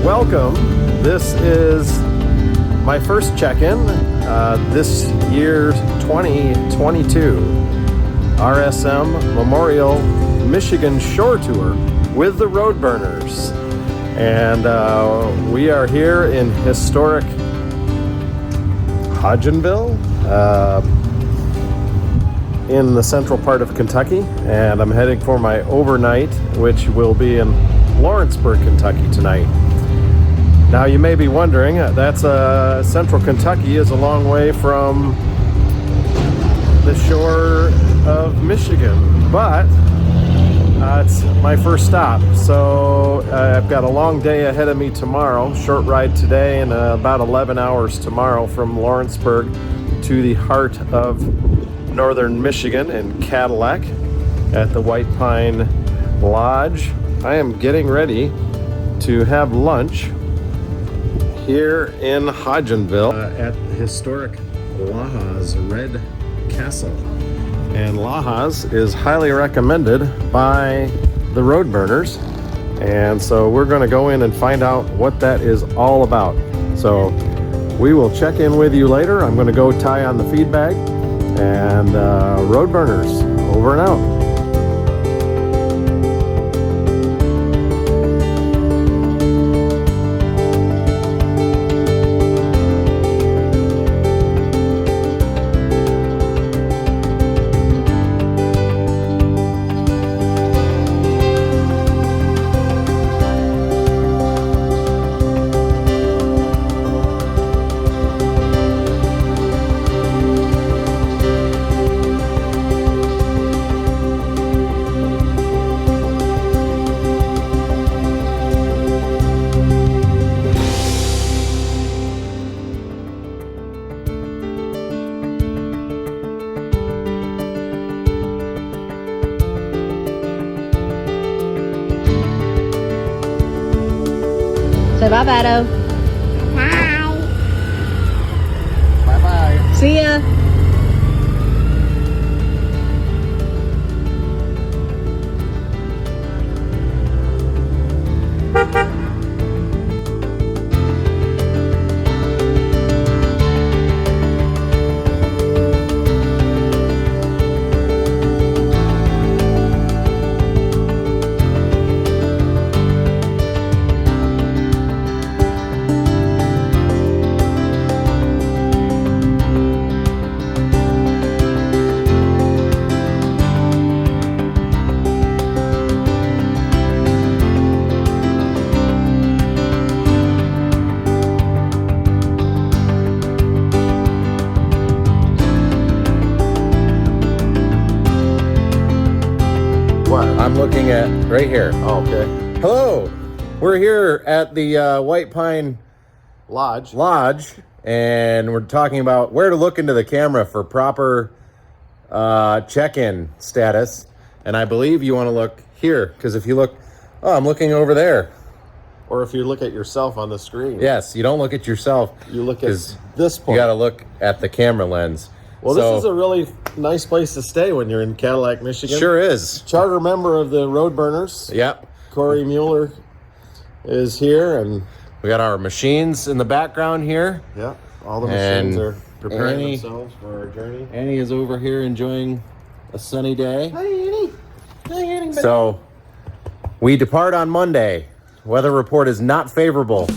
welcome. This is my first check-in this year 2022 RSM Memorial Michigan Shore Tour with the Roadburners. And we are here in historic Hodgenville in the central part of Kentucky, and I'm heading for my overnight, which will be in Lawrenceburg, Kentucky tonight. Now you may be wondering, that's central Kentucky is a long way from the shore of Michigan, but it's my first stop. So I've got a long day ahead of me tomorrow, short ride today and about 11 hours tomorrow from Lawrenceburg to the heart of northern Michigan in Cadillac at the White Pine Lodge. I am getting ready to have lunch here in Hodgenville at historic Laha's Red Castle. And Laha's is highly recommended by the Roadburners. And so we're going to go in and find out what that is all about. So we will check in with you later. I'm going to go tie on the feed bag. And Roadburners, over and out. Say bye, Vado. Bye. Bye-bye. See ya. I'm looking at right here. Oh, okay. Hello. We're here at the White Pine Lodge, and we're talking about where to look into the camera for proper check-in status. And I believe you want to look here, because if you look, oh, I'm looking over there. Or if you look at yourself on the screen. Yes, you don't look at yourself. You look at this point. You got to look at the camera lens. Well, this is a really nice place to stay when you're in Cadillac, Michigan. Sure is. Charter member of the Roadburners. Yep. Corey Mueller is here, and we got our machines in the background here. Yeah, all the machines are preparing Annie, themselves for our journey. Annie is over here enjoying a sunny day. Hi, Annie. Hi, Annie. So we depart on Monday. Weather report is not favorable.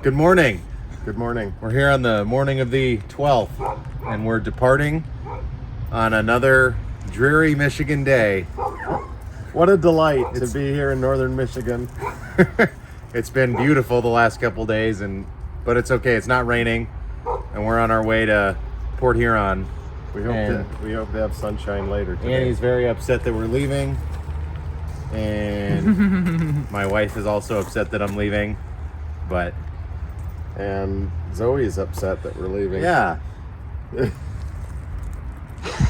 Good morning. Good morning. We're here on the morning of the 12th, and we're departing on another dreary Michigan day. What a delight to be here in northern Michigan. It's been beautiful the last couple days, but it's okay. It's not raining, and we're on our way to Port Huron. We hope to have sunshine later today. Annie's very upset that we're leaving, and my wife is also upset that I'm leaving, but And Zoe is upset that we're leaving. yeah.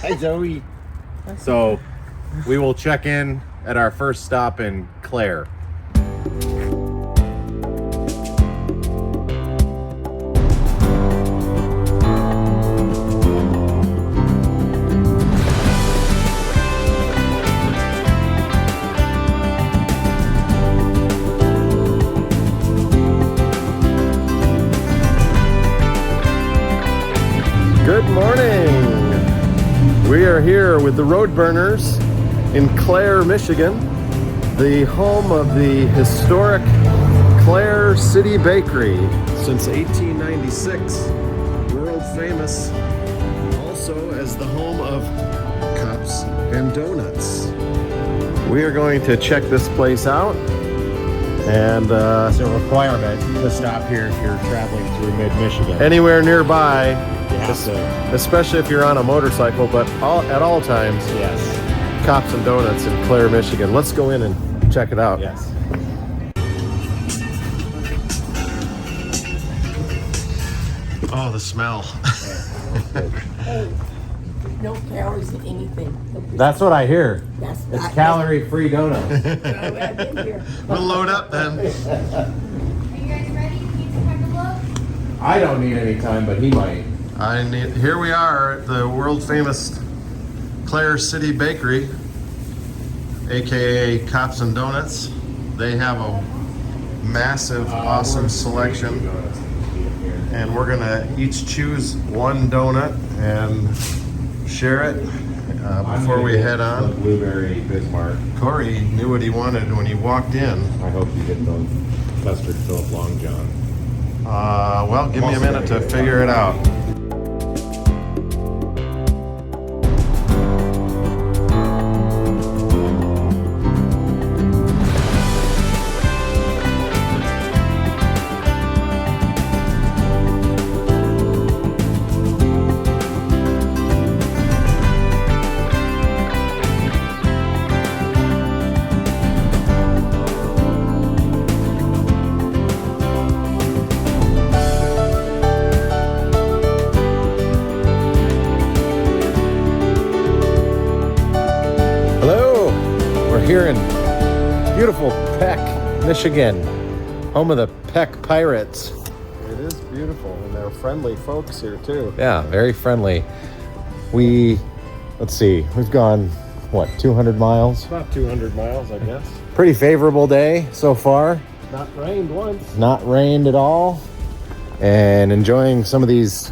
Hi, Zoe. So we will check in at our first stop in Clare. Good morning. We are here with the Road Burners in Clare, Michigan, the home of the historic Clare City Bakery since 1896, world famous also as the home of cups and donuts. We are going to check this place out, and It's a requirement to stop here if you're traveling through mid-Michigan. anywhere nearby, You have to. especially if you're on a motorcycle, but at all times, Yes. Cops and Donuts in Clare, Michigan. Let's go in and check it out. Yes. Oh, the smell. No calories in anything. That's what I hear. That's It's not- calorie-free donuts. I've been here. We'll load up then. Are you guys ready? Can you take a look? I don't need any time, but he might. Here we are at the world famous Clare City Bakery, aka Cops and Donuts. They have a massive, awesome selection, and we're gonna each choose one donut and share it before we head The on. blueberry Bismarck. Corey knew what he wanted when he walked in. I hope you get the custard Philip Long John. Well, give me a minute to figure it out. Hello, we're here in beautiful Peck, Michigan, home of the Peck Pirates. It is beautiful, and they're friendly folks here too. Yeah, very friendly. Let's see, we've gone, 200 miles? About 200 miles, I guess. Pretty favorable day so far. Not rained once. Not rained at all. And enjoying some of these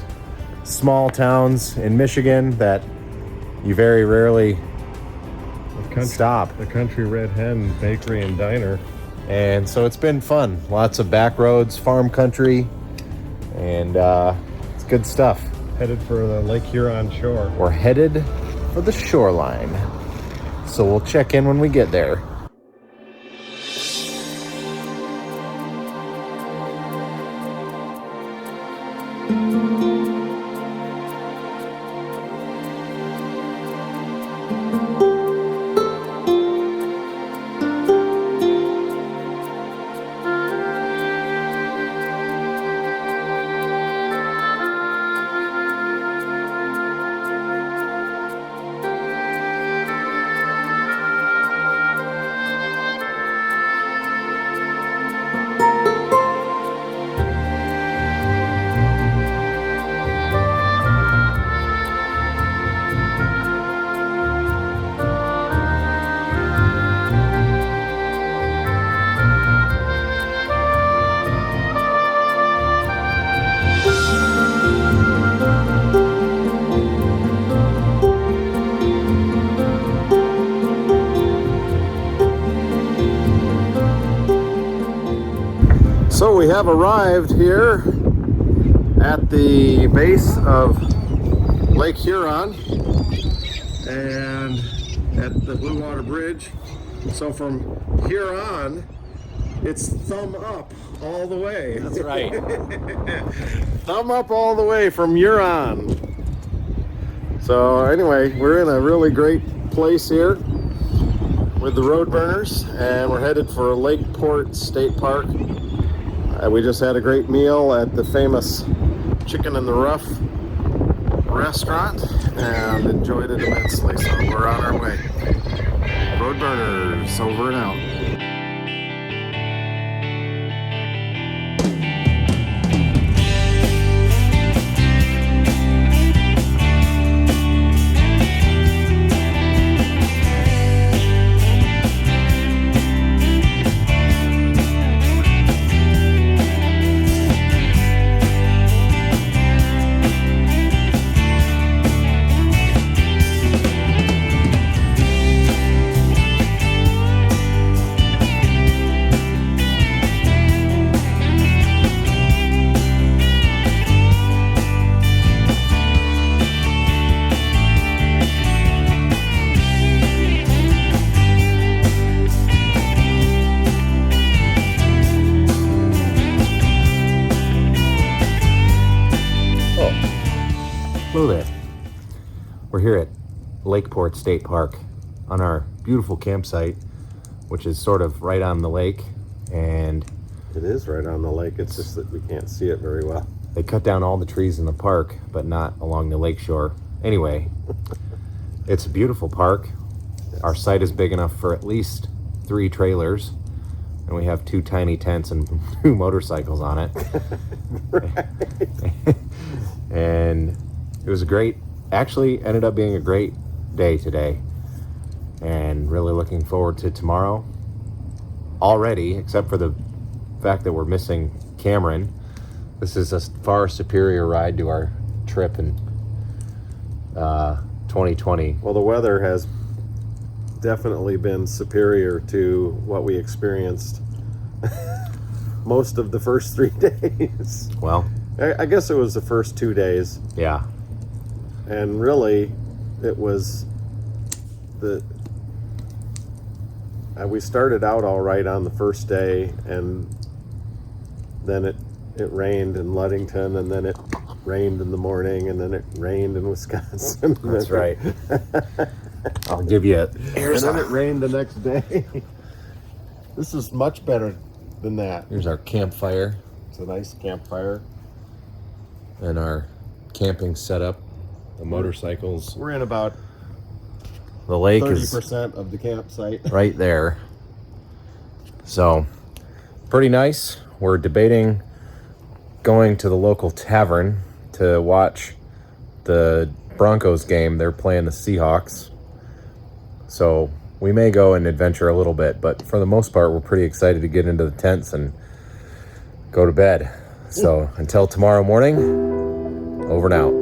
small towns in Michigan that you very rarely stop. The Country Red Hen Bakery and Diner. And so it's been fun. Lots of back roads, farm country, and it's good stuff. Headed for the Lake Huron shore. We're headed for the shoreline. So we'll check in when we get there. we have arrived here at the base of Lake Huron and at the Blue Water Bridge. So from here on, it's thumb up all the way. That's right. Thumb up all the way from Huron. So anyway, we're in a really great place here with the road burners, and we're headed for Lakeport State Park. We just had a great meal at the famous Chicken in the Rough restaurant and enjoyed it immensely. So we're on our way. Road burners, over and out. Hello there. We're here at Lakeport State Park on our beautiful campsite, which is sort of right on the lake, and It is right on the lake. It's just that we can't see it very well. they cut down all the trees in the park, but not along the lakeshore. Anyway, it's a beautiful park. Our site is big enough for at least 3 trailers, and we have 2 tiny tents and 2 motorcycles on it. And it was actually ended up being a great day today, and really looking forward to tomorrow already, except for the fact that we're missing Cameron. This is a far superior ride to our trip in 2020. Well, the weather has definitely been superior to what we experienced most of the first 3 days. Well, I guess it was the first 2 days, yeah. and really it was we started out all right on the first day, and then it rained in Ludington, and then it rained in the morning, and then it rained in Wisconsin. That's right. I'll give you And then it rained the next day. This is much better than that. Here's our campfire It's a nice campfire. and our camping setup. The motorcycles. We're in about The lake is 30% of the campsite. right there. So, pretty nice. We're debating going to the local tavern to watch the Broncos game. They're playing the Seahawks. So, we may go and adventure a little bit, but for the most part, we're pretty excited to get into the tents and go to bed. So, until tomorrow morning, over and out.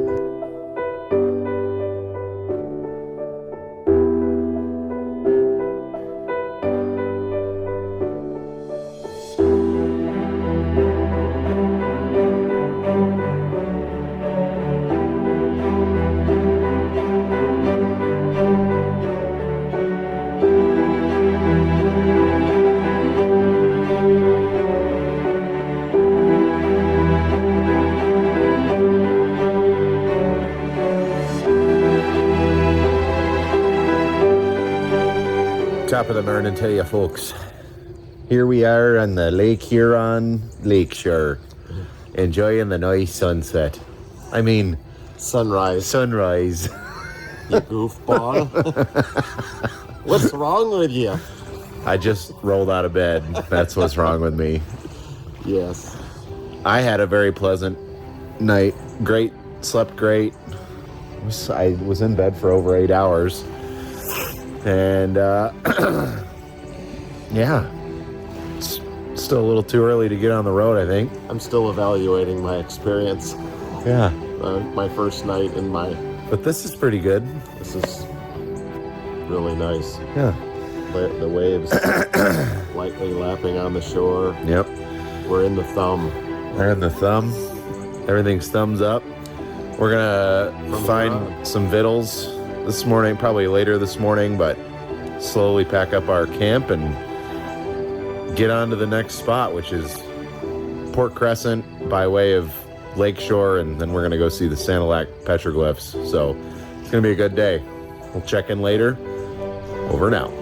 Top of the morning to you folks. Here we are on the Lake Huron lakeshore, enjoying the nice sunset. I mean, Sunrise. you Goofball. What's wrong with you? I just rolled out of bed. That's what's wrong with me. Yes. I had a very pleasant night. Great, slept great. I was in bed for over 8 hours. And, yeah. It's still a little too early to get on the road, I think. I'm still evaluating my experience. Yeah. My first night in my... But this is pretty good. This is really nice. Yeah. The waves lightly lapping on the shore. Yep. We're in the thumb. They're in the thumb. Everything's thumbs up. We're gonna find some vittles this morning, probably later this morning, but slowly pack up our camp and get on to the next spot, which is Port Crescent by way of Lakeshore, and then we're gonna go see the Sanilac petroglyphs. So it's gonna be a good day. We'll check in later. Over and out.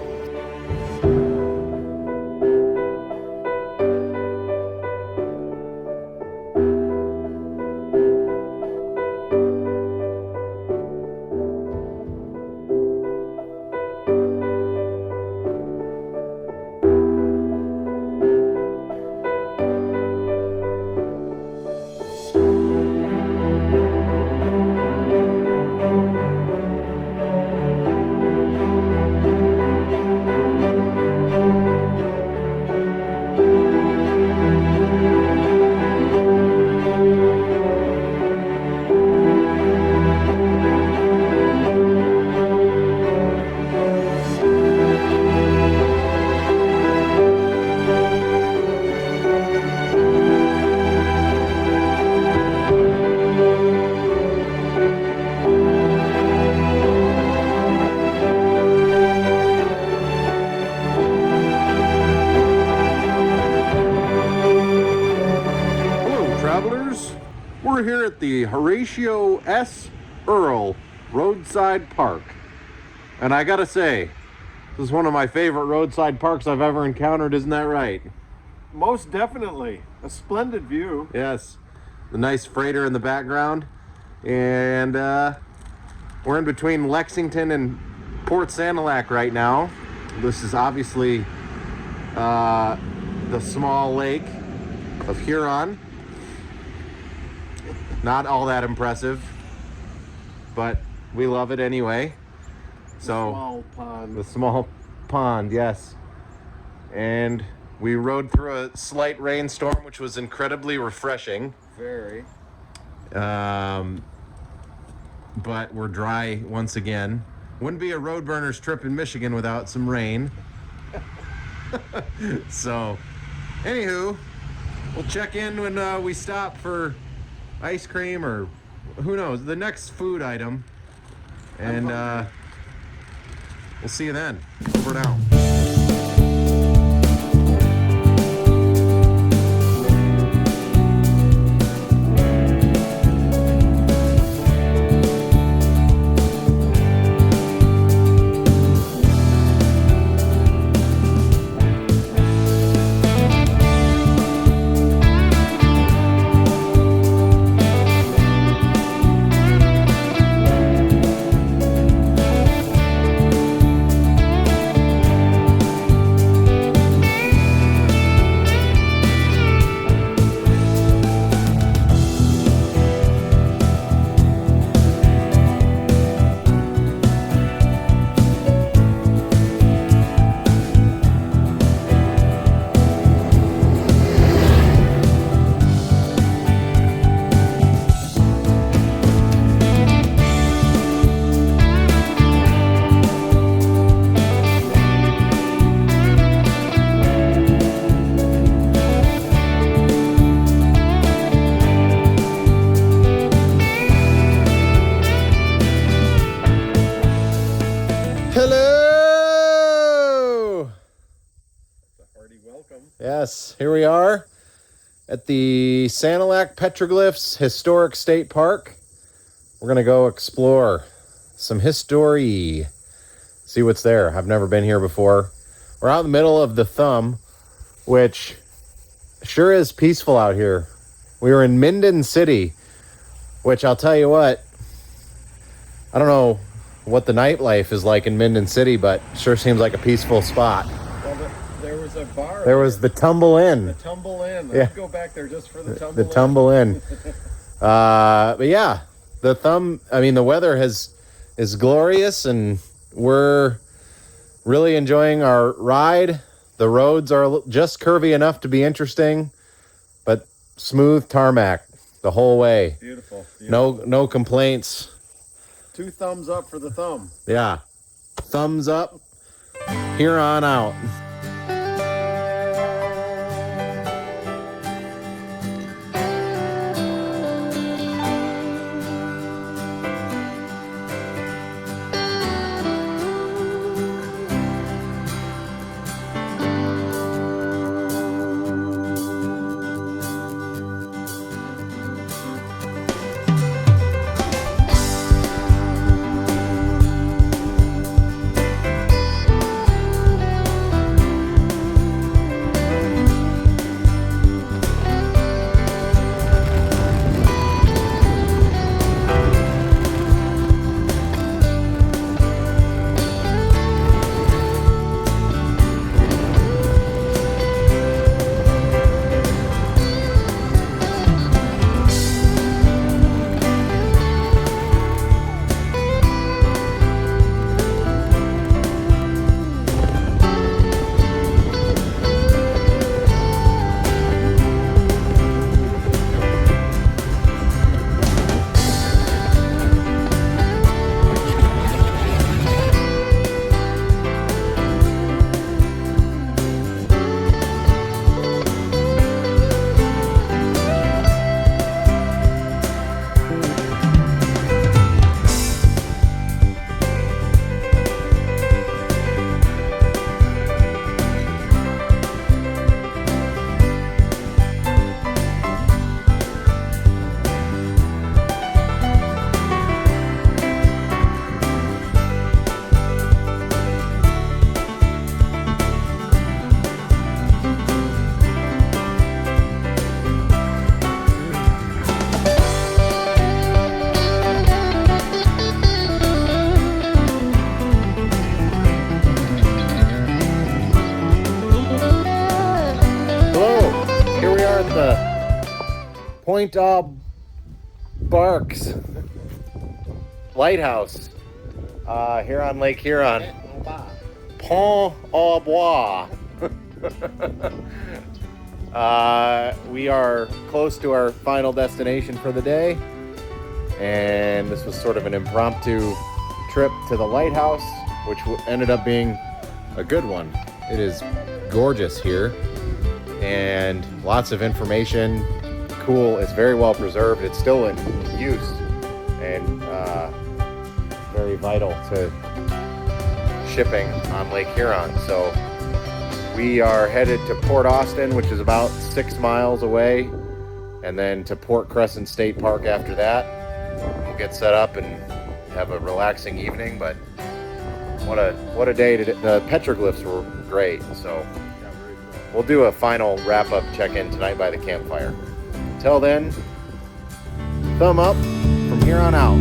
We're here at the Horatio S. Earl Roadside Park. And I gotta say, this is one of my favorite roadside parks I've ever encountered, isn't that right? Most definitely. A splendid view. Yes. The nice freighter in the background. And we're in between Lexington and Port Sanilac right now. This is obviously the small lake of Huron. Not all that impressive, but we love it anyway. So Small pond. the small pond, yes. And we rode through a slight rainstorm, which was incredibly refreshing. Very. But we're dry once again. Wouldn't be a road burners trip in Michigan without some rain. So, anywho, we'll check in when we stop for ice cream or who knows, the next food item. And we'll see you then. Over and out. Hello! Hearty welcome. Yes, here we are at the Sanilac Petroglyphs Historic State Park. We're going to go explore some history, see what's there. I've never been here before. We're out in the middle of the Thumb, which sure is peaceful out here. We were in Minden City, which I'll tell you what, I don't know what the nightlife is like in Minden City, but sure seems like a peaceful spot. Well, there was a bar. There was the Tumble Inn. The Tumble Inn. Yeah. I'd go back there just for the Tumble The Inn. Tumble Inn. But yeah, the weather is glorious, and we're really enjoying our ride. The roads are just curvy enough to be interesting, but smooth tarmac the whole way. Beautiful. No complaints. 2 thumbs up for the thumb. Yeah. Thumbs up here on out. Point Barks Lighthouse here on Lake Huron. Pont au Bois. We are close to our final destination for the day, and this was sort of an impromptu trip to the lighthouse, which ended up being a good one. It is gorgeous here and lots of information. Cool. It's very well preserved. It's still in use and very vital to shipping on Lake Huron. So we are headed to Port Austin, which is about 6 miles away, and then to Port Crescent State Park after that. We'll get set up and have a relaxing evening, but what a day. The petroglyphs were great, so we'll do a final wrap-up check-in tonight by the campfire. Until then, thumb up from here on out.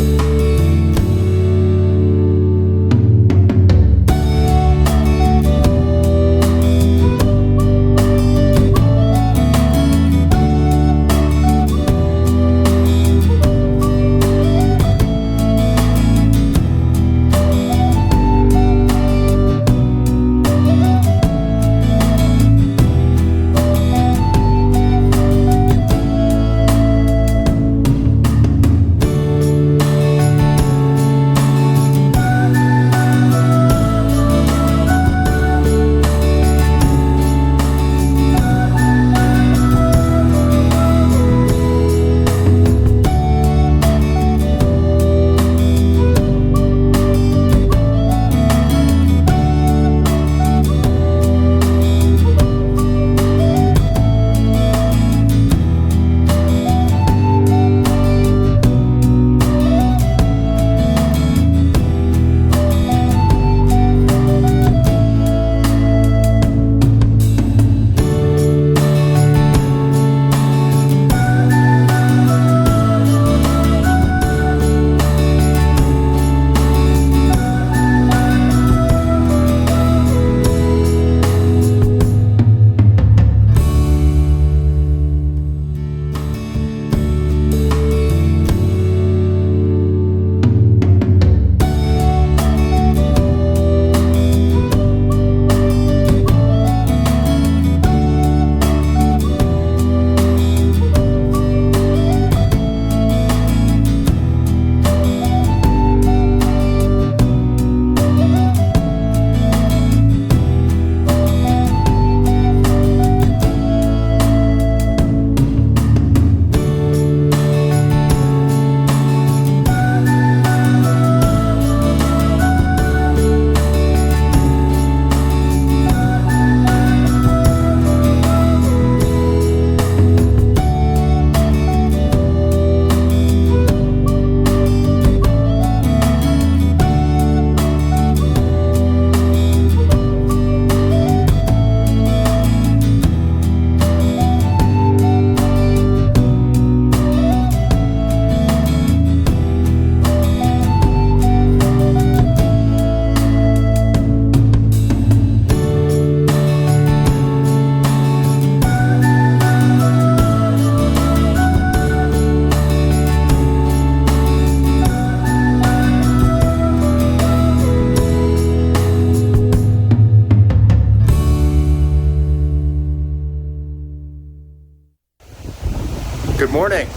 Good morning.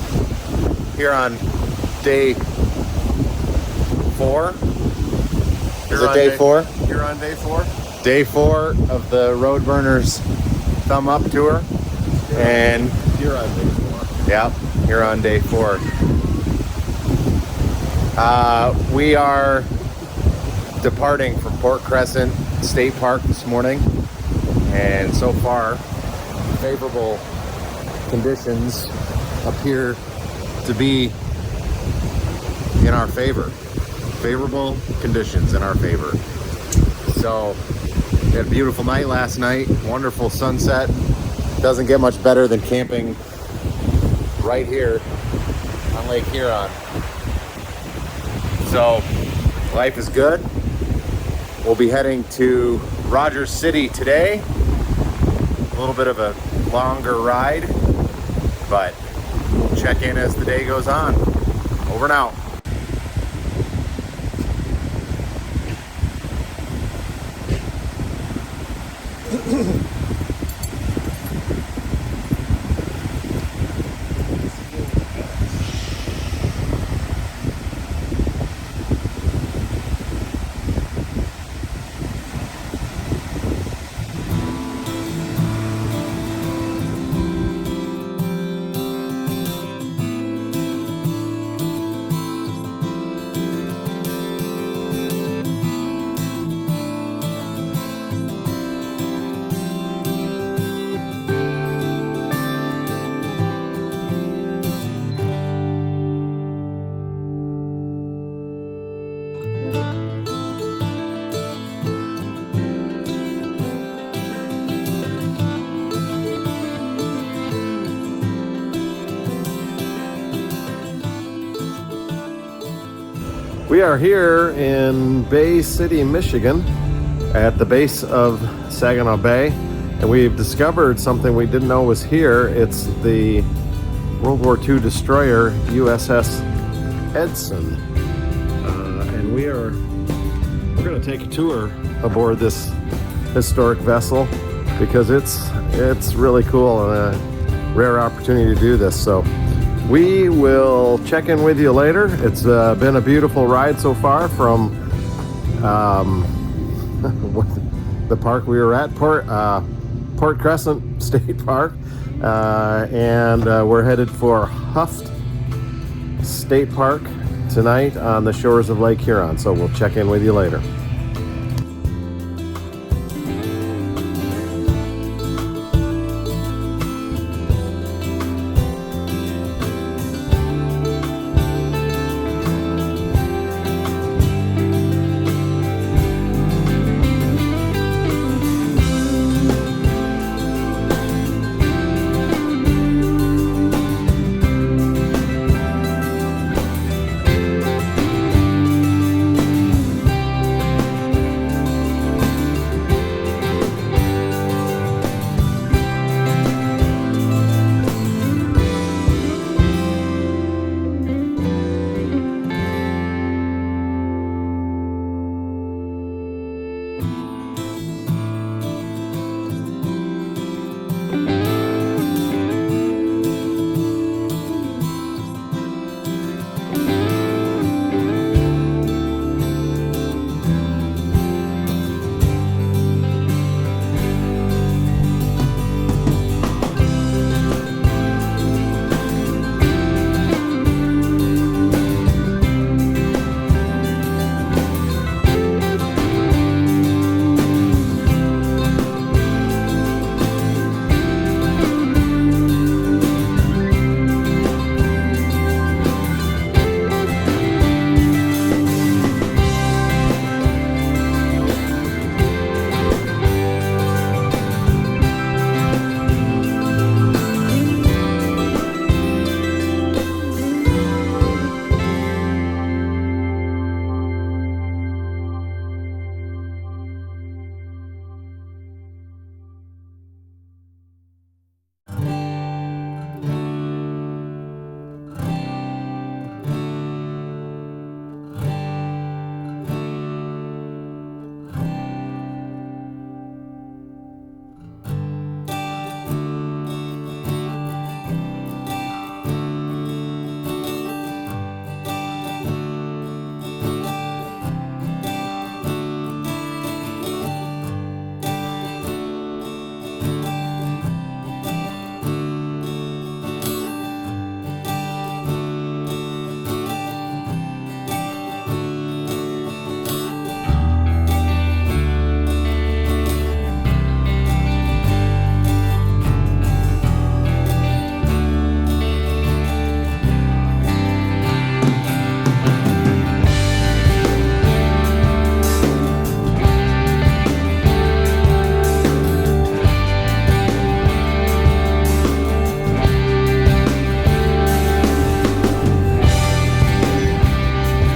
Here on day 4. Is it day 4? You're on day 4? Day 4 of the Roadburners Thumb Up Tour. And You're on day 4. yeah, here on day 4. We are departing from Port Crescent State Park this morning, and so far, favorable conditions appear to be in our favor. Favorable conditions in our favor. So, we had a beautiful night last night, wonderful sunset. Doesn't get much better than camping right here on Lake Huron. So, life is good. We'll be heading to Rogers City today. A little bit of a longer ride, but check in as the day goes on. Over and out. We are here in Bay City, Michigan, at the base of Saginaw Bay, and we've discovered something we didn't know was here. It's the World War II destroyer USS Edson, and we're going to take a tour aboard this historic vessel because it's really cool and a rare opportunity to do this. So we will check in with you later. It's been a beautiful ride so far from the park we were at, Port Crescent State Park, and we're headed for Huft State Park tonight on the shores of Lake Huron. So we'll check in with you later.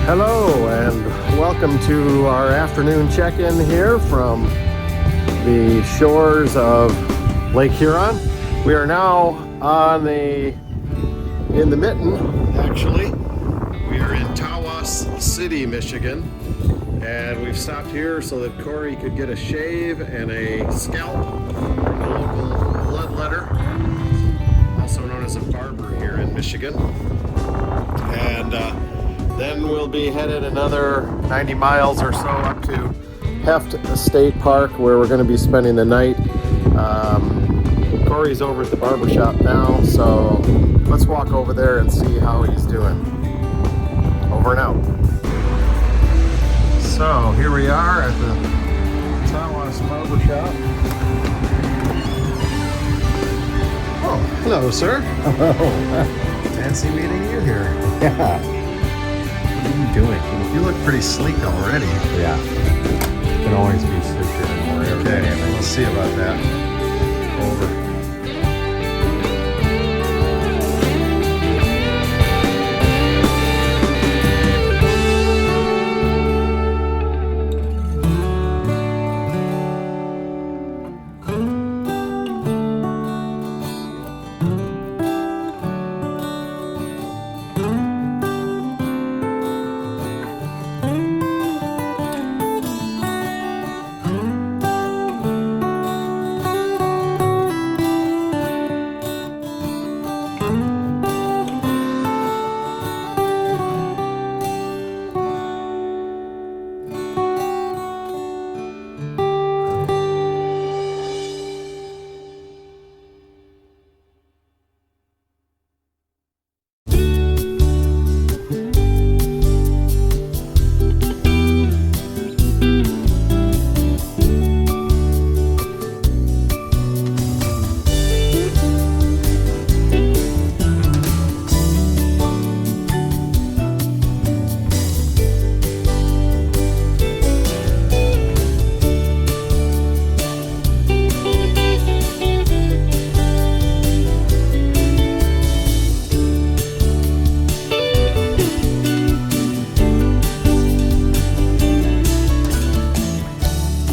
Hello and welcome to our afternoon check-in here from the shores of Lake Huron. We are now on the in the mitten, actually. We are in Tawas City, Michigan, and we've stopped here so that Corey could get a shave and a scalp from the local bloodletter, also known as a barber here in Michigan. And then we'll be headed another 90 miles or so up to Heft State Park, where we're going to be spending the night. Corey's over at the barber shop now, so let's walk over there and see how he's doing. Over and out. So here we are at the Tawas barber shop. Oh, hello, sir. Hello. Fancy meeting you here. Yeah. What are you doing? You look pretty sleek already. Yeah. Can always be sleeker and more Okay, aerodynamic. we'll see about that. Over.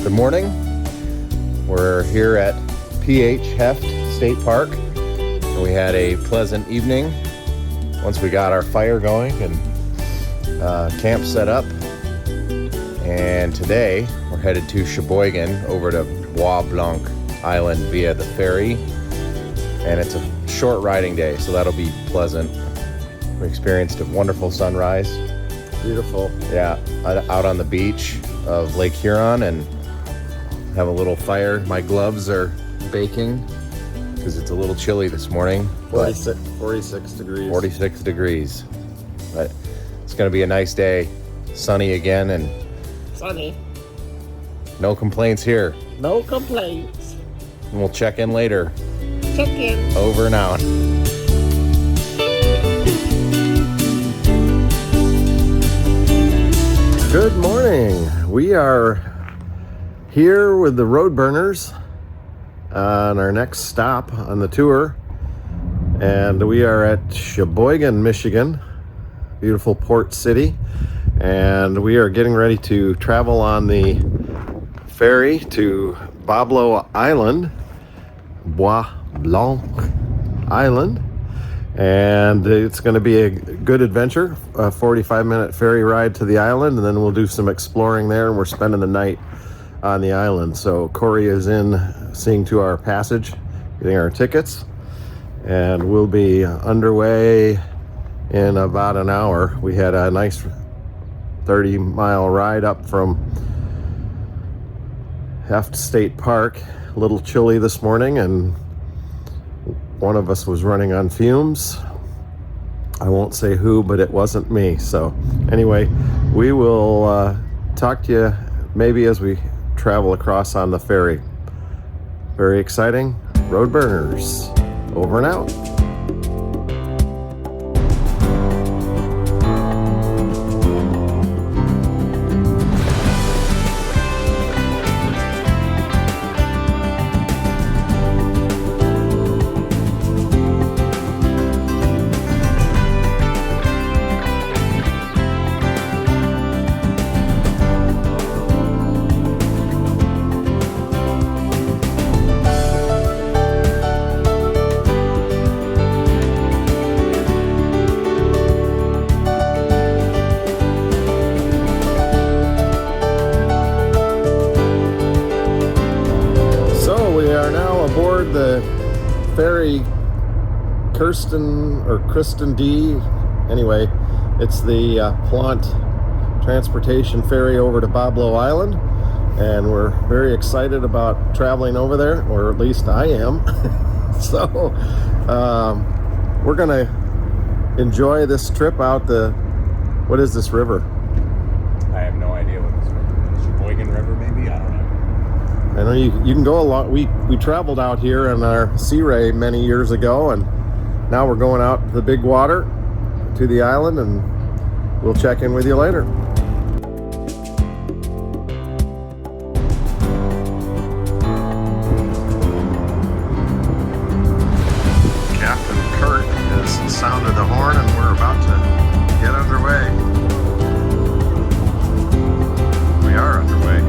Good morning. We're here at PH Heft State Park, and we had a pleasant evening once we got our fire going and camp set up. And today we're headed to Sheboygan over to Bois Blanc Island via the ferry, and it's a short riding day, so that'll be pleasant. We experienced a wonderful sunrise. Beautiful. Yeah, out on the beach of Lake Huron, and have a little fire. My gloves are baking because it's a little chilly this morning. 46 degrees. 46 degrees. But it's going to be a nice day. Sunny again, and Sunny. no complaints here. No complaints. And we'll check in later. Check in. Over and out. Good morning. We are here with the road burners on our next stop on the tour, and we are at Sheboygan, Michigan, beautiful port city, and we are getting ready to travel on the ferry to Bois Blanc Island, and it's going to be a good adventure, a 45-minute ferry ride to the island, and then we'll do some exploring there, and we're spending the night on the island. So Corey is in seeing to our passage, getting our tickets, and we'll be underway in about an hour. We had a nice 30-mile ride up from Heft State Park. A little chilly this morning, and one of us was running on fumes. I won't say who, but it wasn't me. So anyway, we will talk to you maybe as we travel across on the ferry. Very exciting. Road burners. Over and out. aboard the ferry Kristen D. Anyway, it's the Plant Transportation Ferry over to Boblo Island, and we're very excited about traveling over there, or at least I am. So we're gonna enjoy this trip out the, what is this river? I have no idea what this river is. Sheboygan River, maybe? I don't know. I know you can go a lot. We traveled out here in our Sea Ray many years ago, and now we're going out to the big water to the island, and we'll check in with you later. Captain Kurt has sounded the horn, and we're about to get underway. We are underway.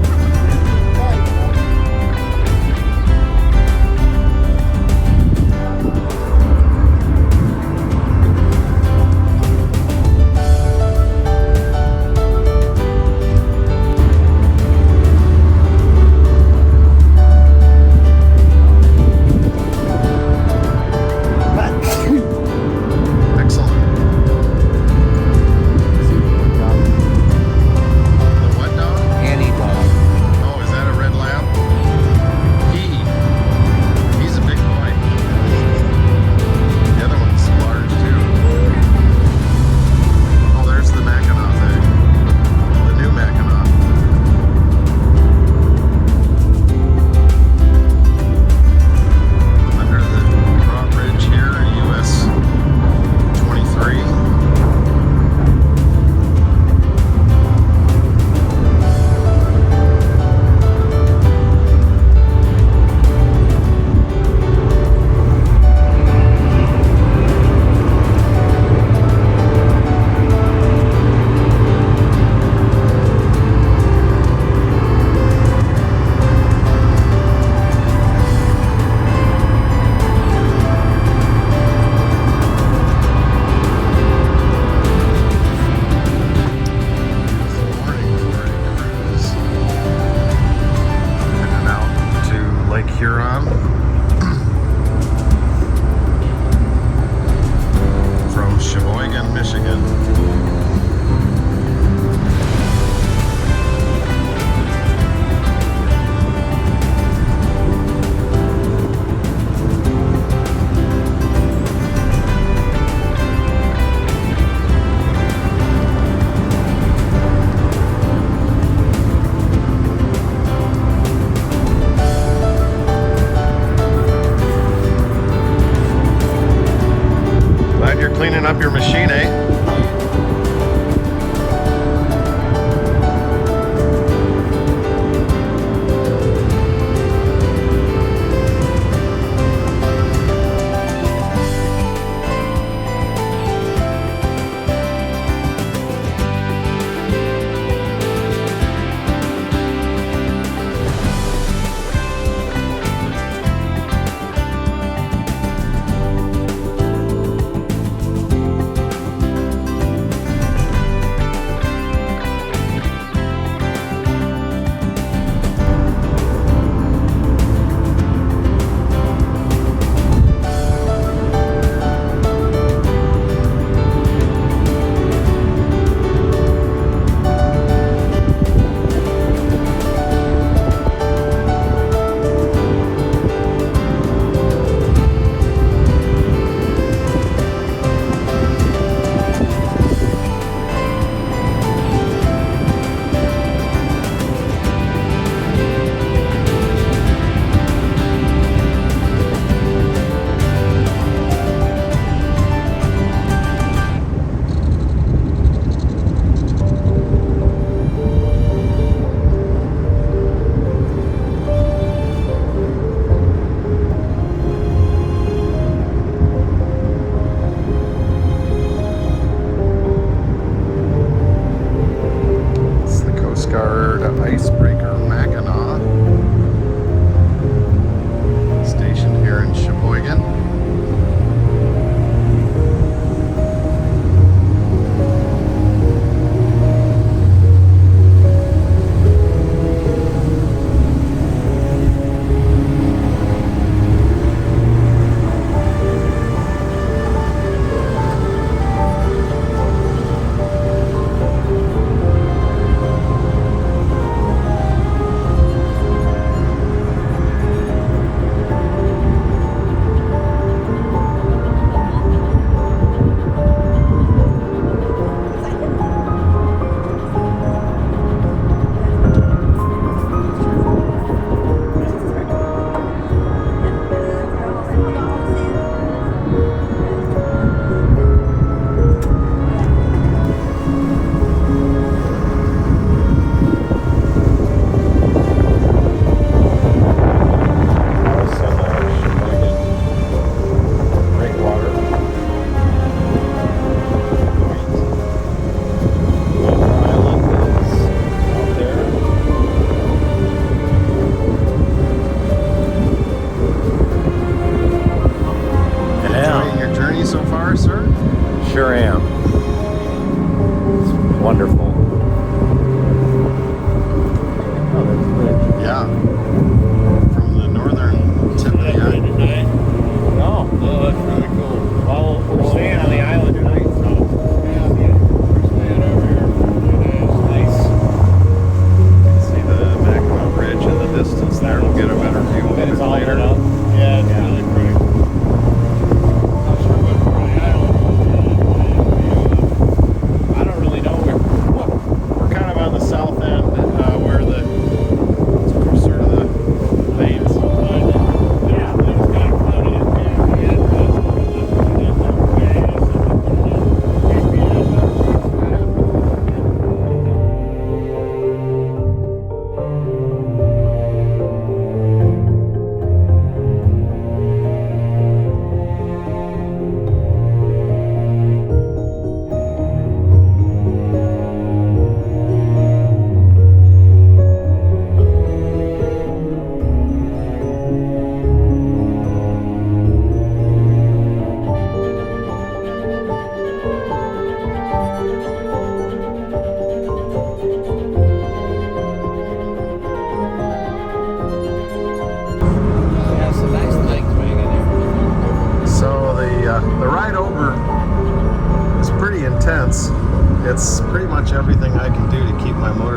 From Sheboygan, Michigan.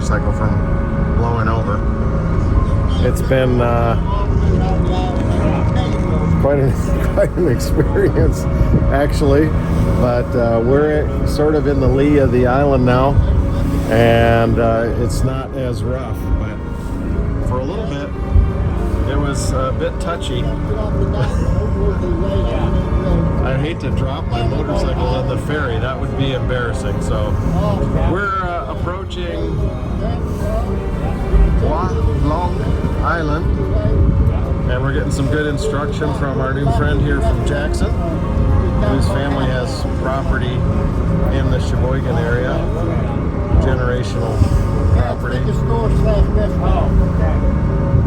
motorcycle from blowing over. It's been quite an experience, actually, but we're sort of in the lee of the island now, and it's not as rough, but for a little bit it was a bit touchy. I hate to drop my motorcycle on the ferry. That would be embarrassing. So we're approaching Long Island, and we're getting some good instruction from our new friend here from Jackson, whose family has property in the Sheboygan area, generational property.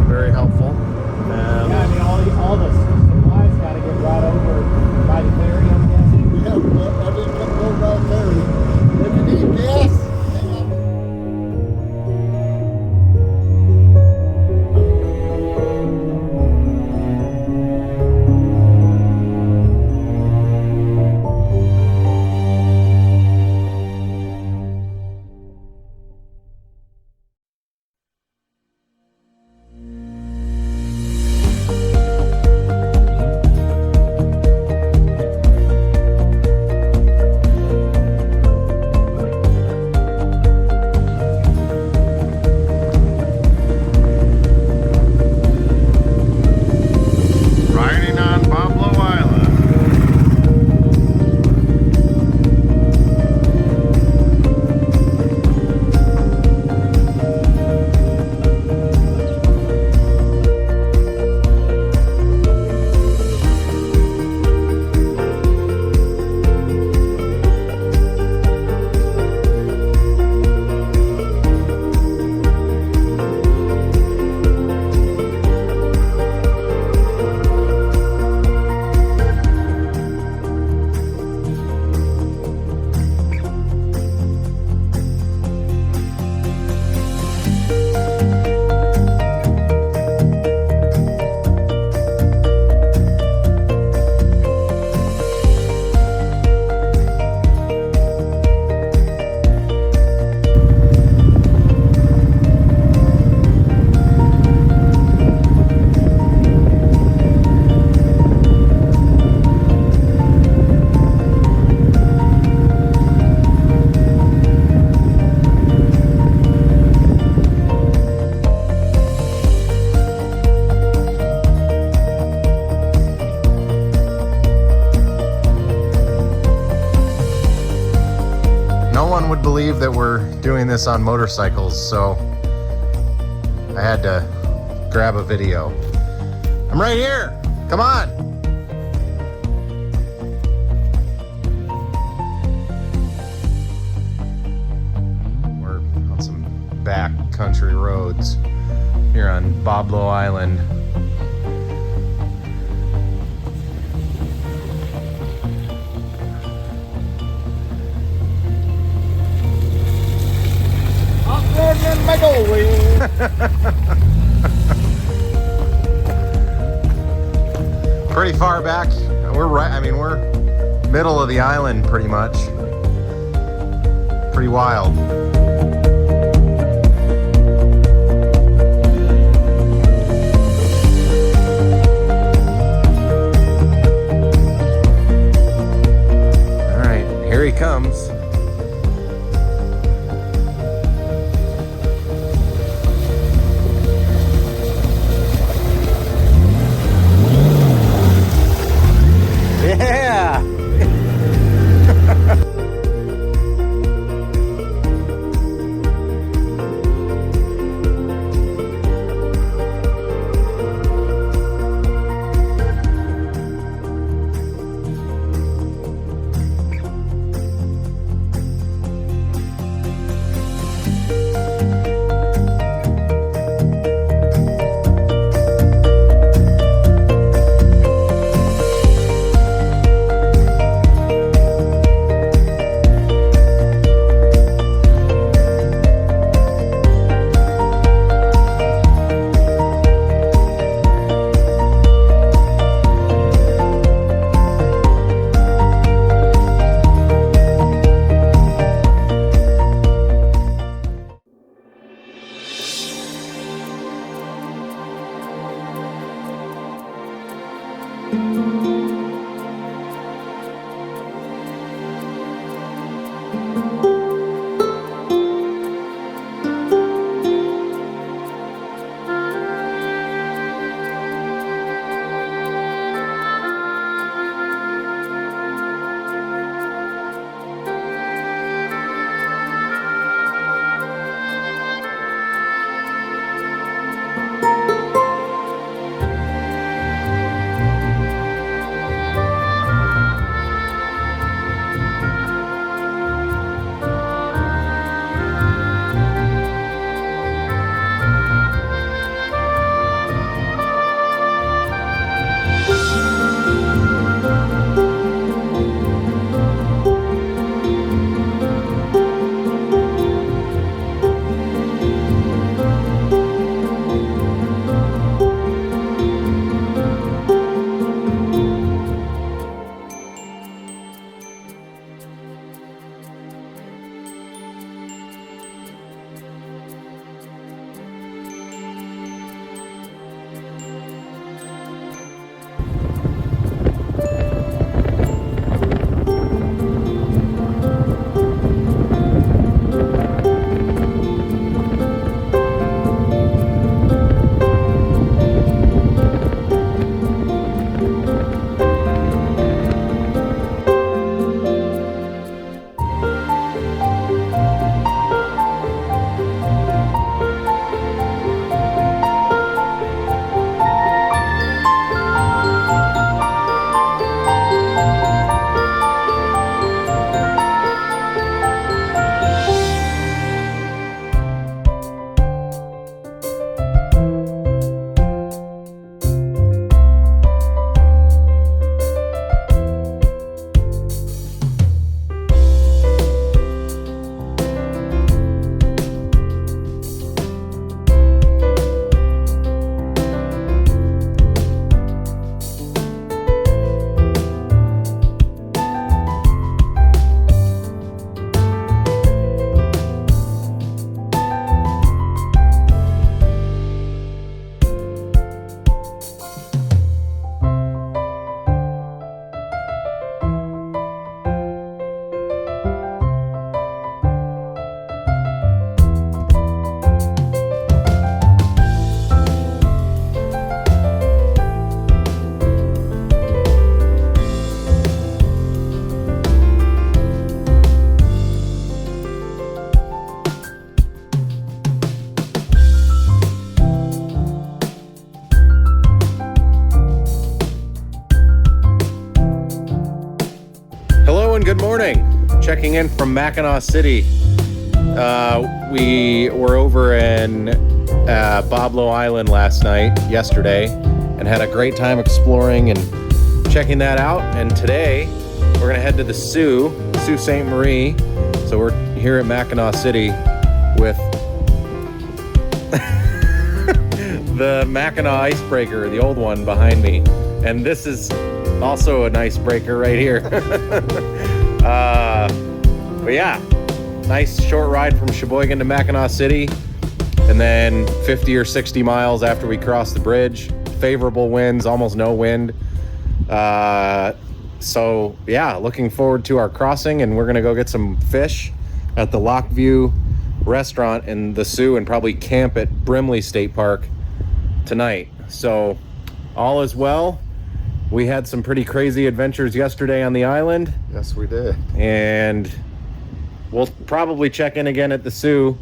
Very helpful. And all the supplies got to get brought over by the ferry, I'm guessing. Yeah, everything comes over by the ferry. If you need gas. Would believe that we're doing this on motorcycles, so I had to grab a video. I'm right here. Come on. We're on some back country roads here on Boblo Island. My doorway. Pretty far back. We're right, I mean, we're middle of the island pretty much. Pretty wild. All right, here he comes. morning. Checking in from Mackinac City. We were over in Boblo Island yesterday, and had a great time exploring and checking that out. And today we're gonna head to the Sault Ste. Marie. So we're here at Mackinac City with the Mackinac icebreaker, the old one behind me. And this is also an icebreaker right here. But yeah, nice short ride from Sheboygan to Mackinac City, and then 50 or 60 miles after we cross the bridge. Favorable winds, almost no wind. So yeah, looking forward to our crossing, and we're gonna go get some fish at the Lockview restaurant in the Sault and probably camp at Brimley State Park tonight. So all is well. We had some pretty crazy adventures yesterday on the island. Yes, we did. And we'll probably check in again at the Sault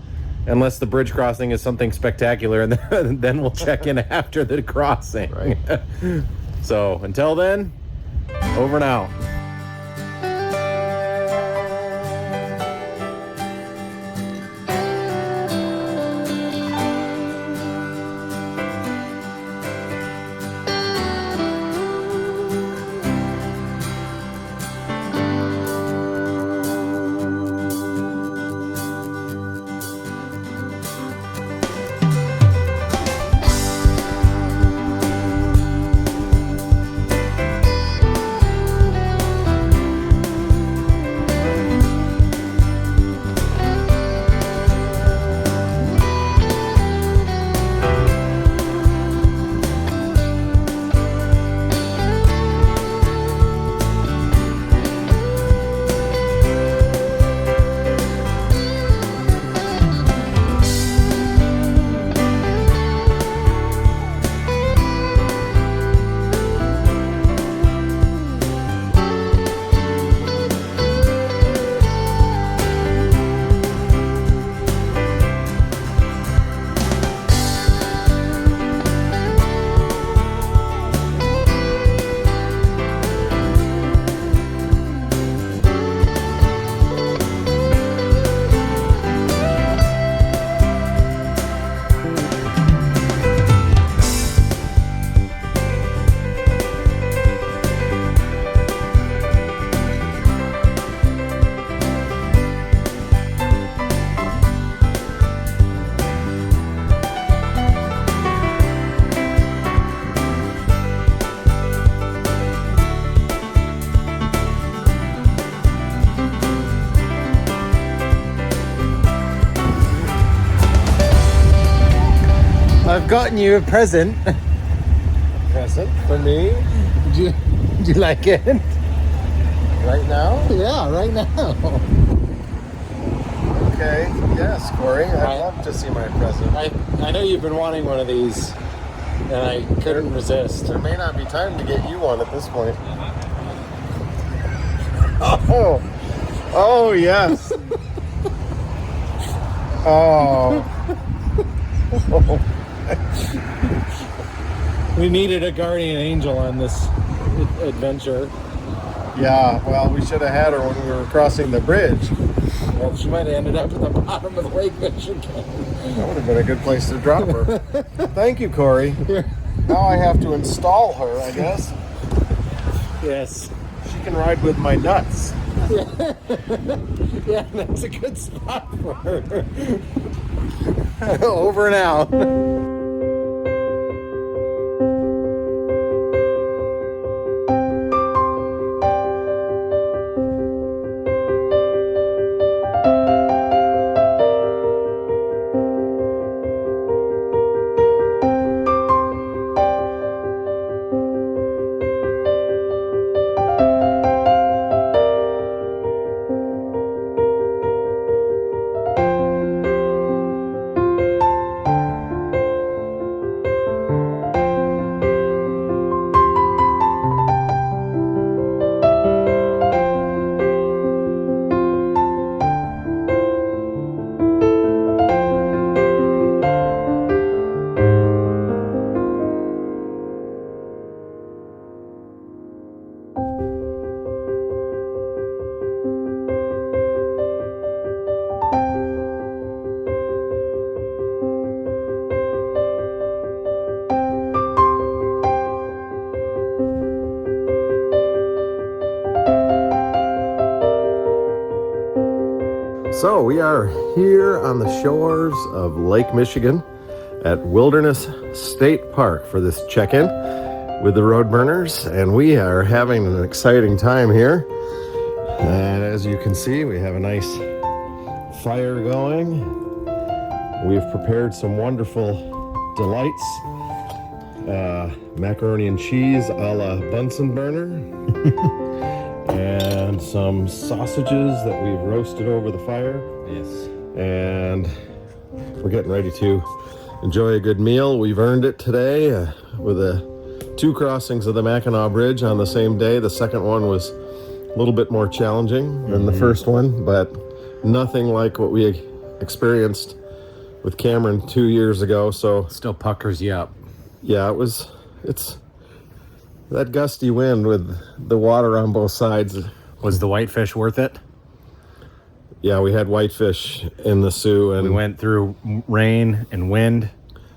unless the bridge crossing is something spectacular, and then we'll check in after the crossing. Right. So until then, over and out. I've gotten you a present. Present for me? Do you like it? Right now? Yeah, right now. Okay. Yes, Corey. I'd love to see my present. I know you've been wanting one of these, and I couldn't resist. There may not be time to get you one at this point. Oh. Oh, yes. Oh. We needed a guardian angel on this adventure. Yeah, well, we should have had her when we were crossing the bridge. Well, she might have ended up at the bottom of Lake Michigan. That would have been a good place to drop her. Thank you, Corey. Now I have to install her, I guess. Yes. She can ride with my nuts. Yeah, that's a good spot for her. Over and out. So we are here on the shores of Lake Michigan at Wilderness State Park for this check-in with the road burners, and we are having an exciting time here. And as you can see, we have a nice fire going. We've prepared some wonderful delights. Macaroni and cheese a la Bunsen burner. And some sausages that we've roasted over the fire. Yes. And we're getting ready to enjoy a good meal. We've earned it today with the 2 crossings of the Mackinac Bridge on the same day. The second one was a little bit more challenging than the first one, but nothing like what we experienced with Cameron 2 years ago. So Still puckers you up. yeah, it's that gusty wind with the water on both sides. Was the whitefish worth it? Yeah, we had whitefish in the Sioux, and We went through rain and wind,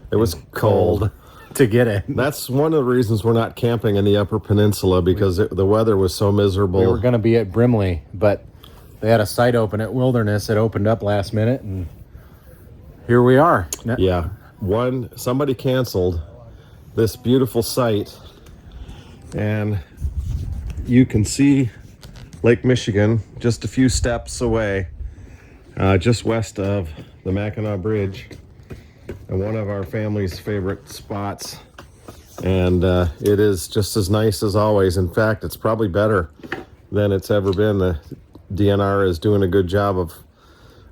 it was cold. to get it. That's one of the reasons we're not camping in the Upper Peninsula, because the weather was so miserable. We were going to be at Brimley, but they had a site open at Wilderness. It opened up last minute, and here we are. Yeah, somebody canceled this beautiful site, and you can see Lake Michigan just a few steps away, just west of the Mackinac Bridge, and one of our family's favorite spots. And it is just as nice as always. In fact, it's probably better than it's ever been. The DNR is doing a good job of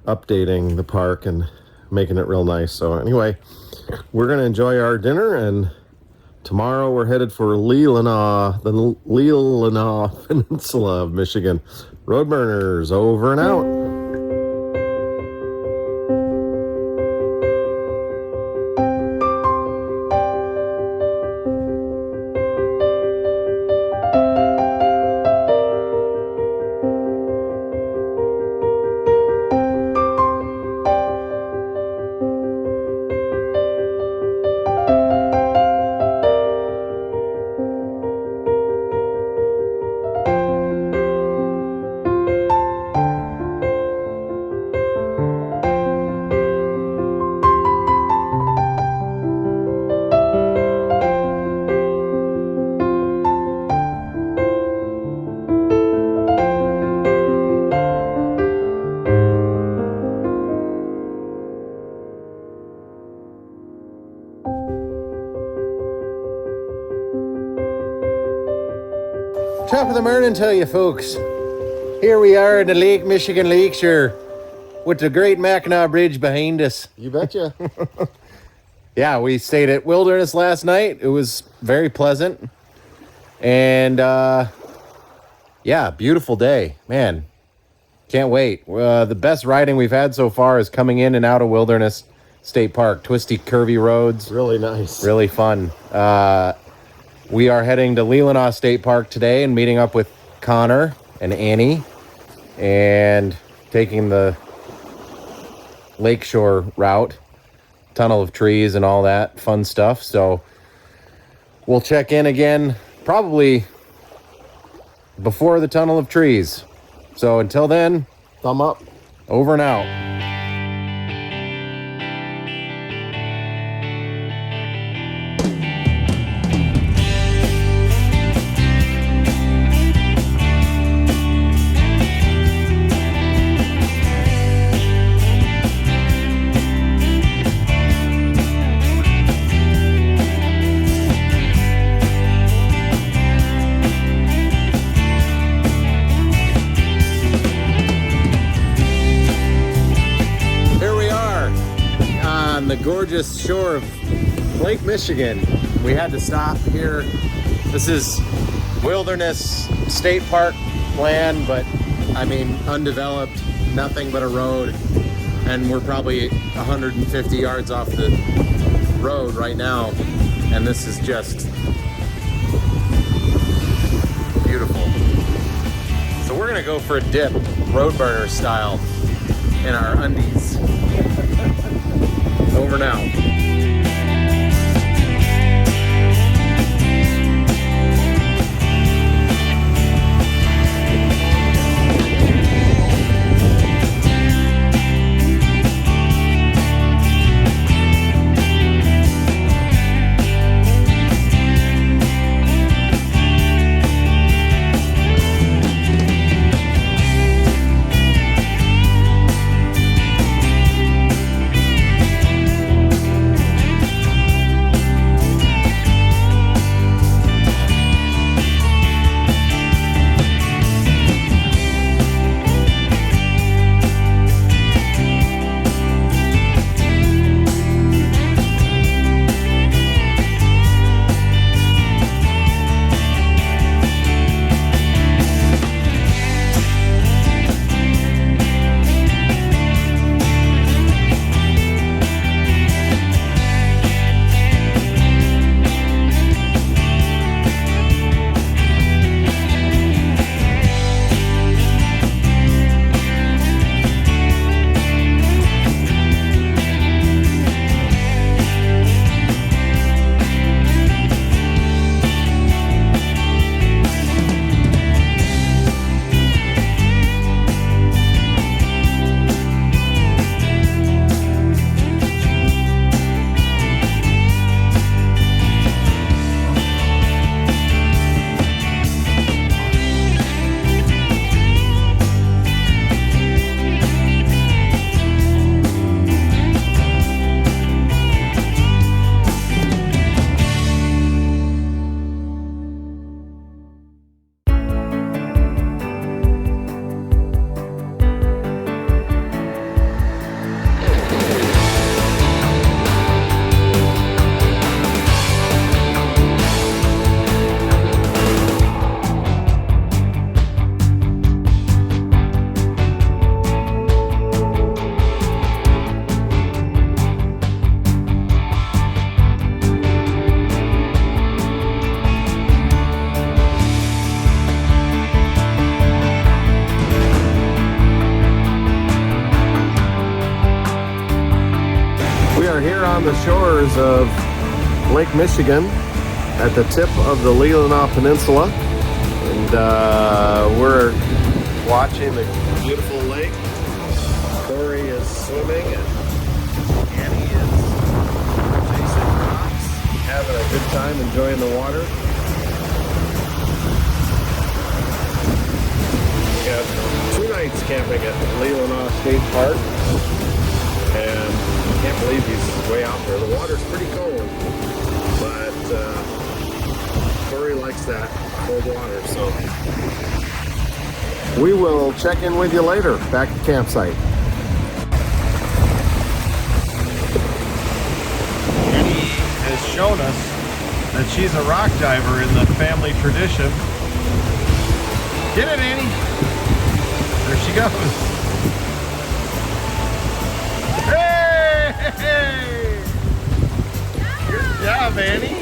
updating the park and making it real nice. So anyway, we're going to enjoy our dinner, and tomorrow we're headed for Leelanau, the Leelanau Peninsula of Michigan. Road burners, over and out. Top of the morning to you folks. Here we are in the Lake Michigan Lakeshore with the great Mackinac Bridge behind us. You betcha. Yeah, we stayed at Wilderness last night. It was very pleasant. And yeah, beautiful day. Man, can't wait. The best riding we've had so far is coming in and out of Wilderness State Park. Twisty, curvy roads. Really nice. Really fun. We are heading to Leelanau State Park today and meeting up with Connor and Annie and taking the lakeshore route, tunnel of trees and all that fun stuff. So we'll check in again probably before the tunnel of trees. So until then, Thumb up. over and out. The gorgeous shore of Lake Michigan. We had to stop here. This is Wilderness State Park land, but I mean undeveloped, nothing but a road, and we're probably 150 yards off the road right now, and this is just beautiful. So we're gonna go for a dip, road burner style, in our undies. Over now. on the shores of Lake Michigan at the tip of the Leelanau Peninsula, and we're watching the beautiful lake. Corey is swimming and Annie is chasing rocks, having a good time enjoying the water. We got 2 nights camping at Leelanau State Park, and I can't believe he's way out there. The water's pretty cold, but Corey likes that cold water, so we will check in with you later back at campsite. Annie has shown us that she's a rock diver in the family tradition. Get it, Annie? There she goes. Hey! Good job, Annie.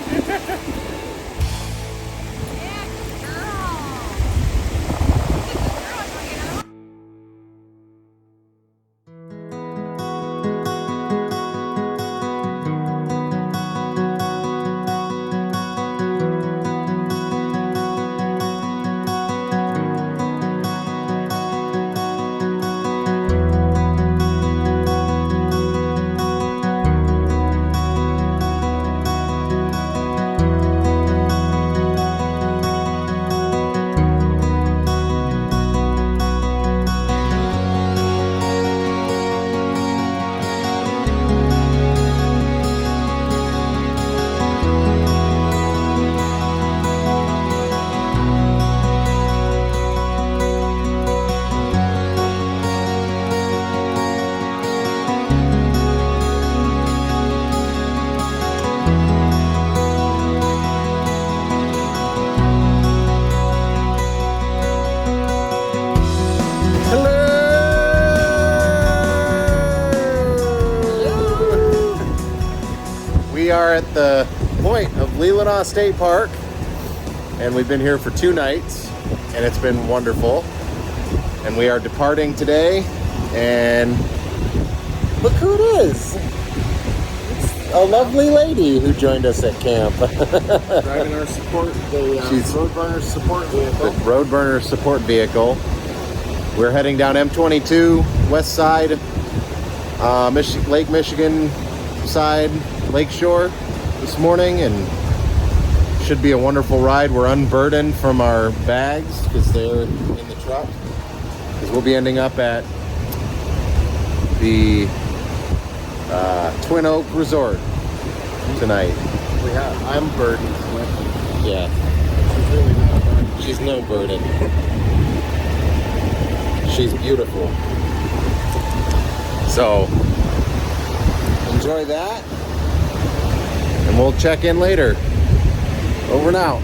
We are at the point of Leelanau State Park, and we've been here for 2 nights, and it's been wonderful. And we are departing today, and look who it is. It's a lovely lady who joined us at camp. Driving our support, the Roadburner support vehicle. The Roadburner support vehicle. We're heading down M22, west side, Lake Michigan side, Lakeshore this morning, and should be a wonderful ride. We're unburdened from our bags because they're in the truck, because we'll be ending up at the Twin Oak Resort tonight. I'm burdened. Yeah. She's no burden. She's beautiful. So enjoy that, and we'll check in later. Over and out.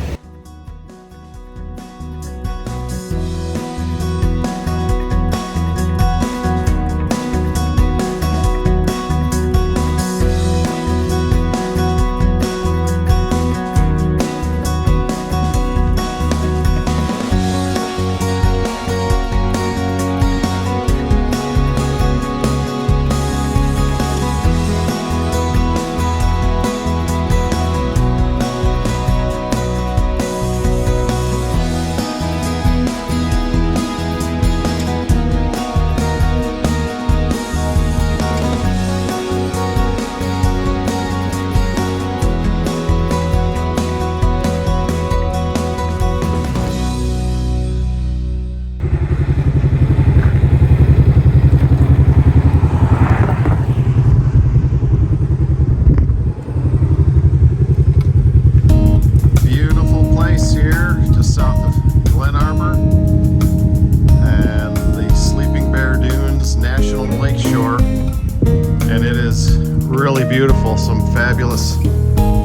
Really beautiful, some fabulous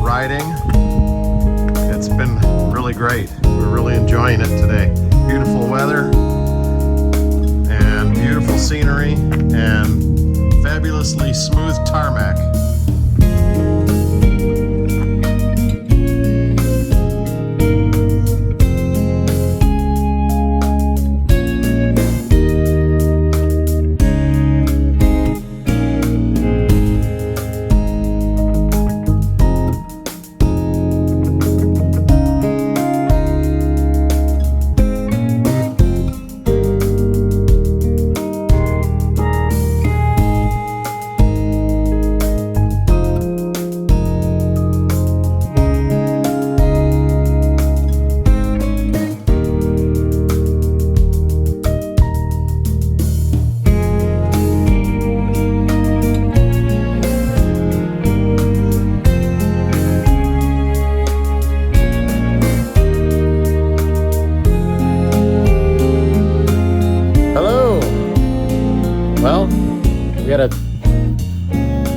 riding. It's been really great. We're really enjoying it today. Beautiful weather and beautiful scenery and fabulously smooth tarmac.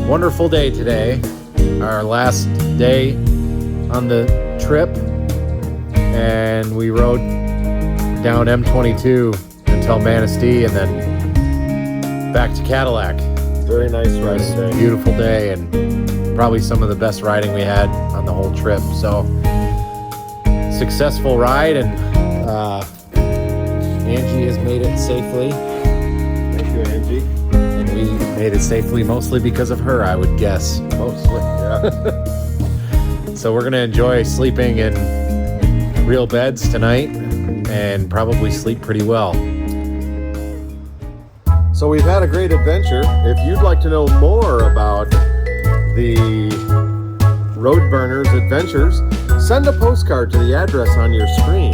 Wonderful day today. Our last day on the trip. And we rode down M22 until Manistee and then back to Cadillac. Very nice riding day. Beautiful day and probably some of the best riding we had on the whole trip. So successful ride, and Angie has made it safely. Thank you, Angie. And we made it safely mostly because of her, I would guess. Mostly, yeah. So we're gonna enjoy sleeping in real beds tonight and probably sleep pretty well. So we've had a great adventure. If you'd like to know more about the Road Burners adventures, send a postcard to the address on your screen.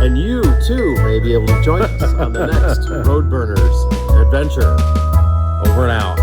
And you too may be able to join us on the next Road Burners adventure. Over and out.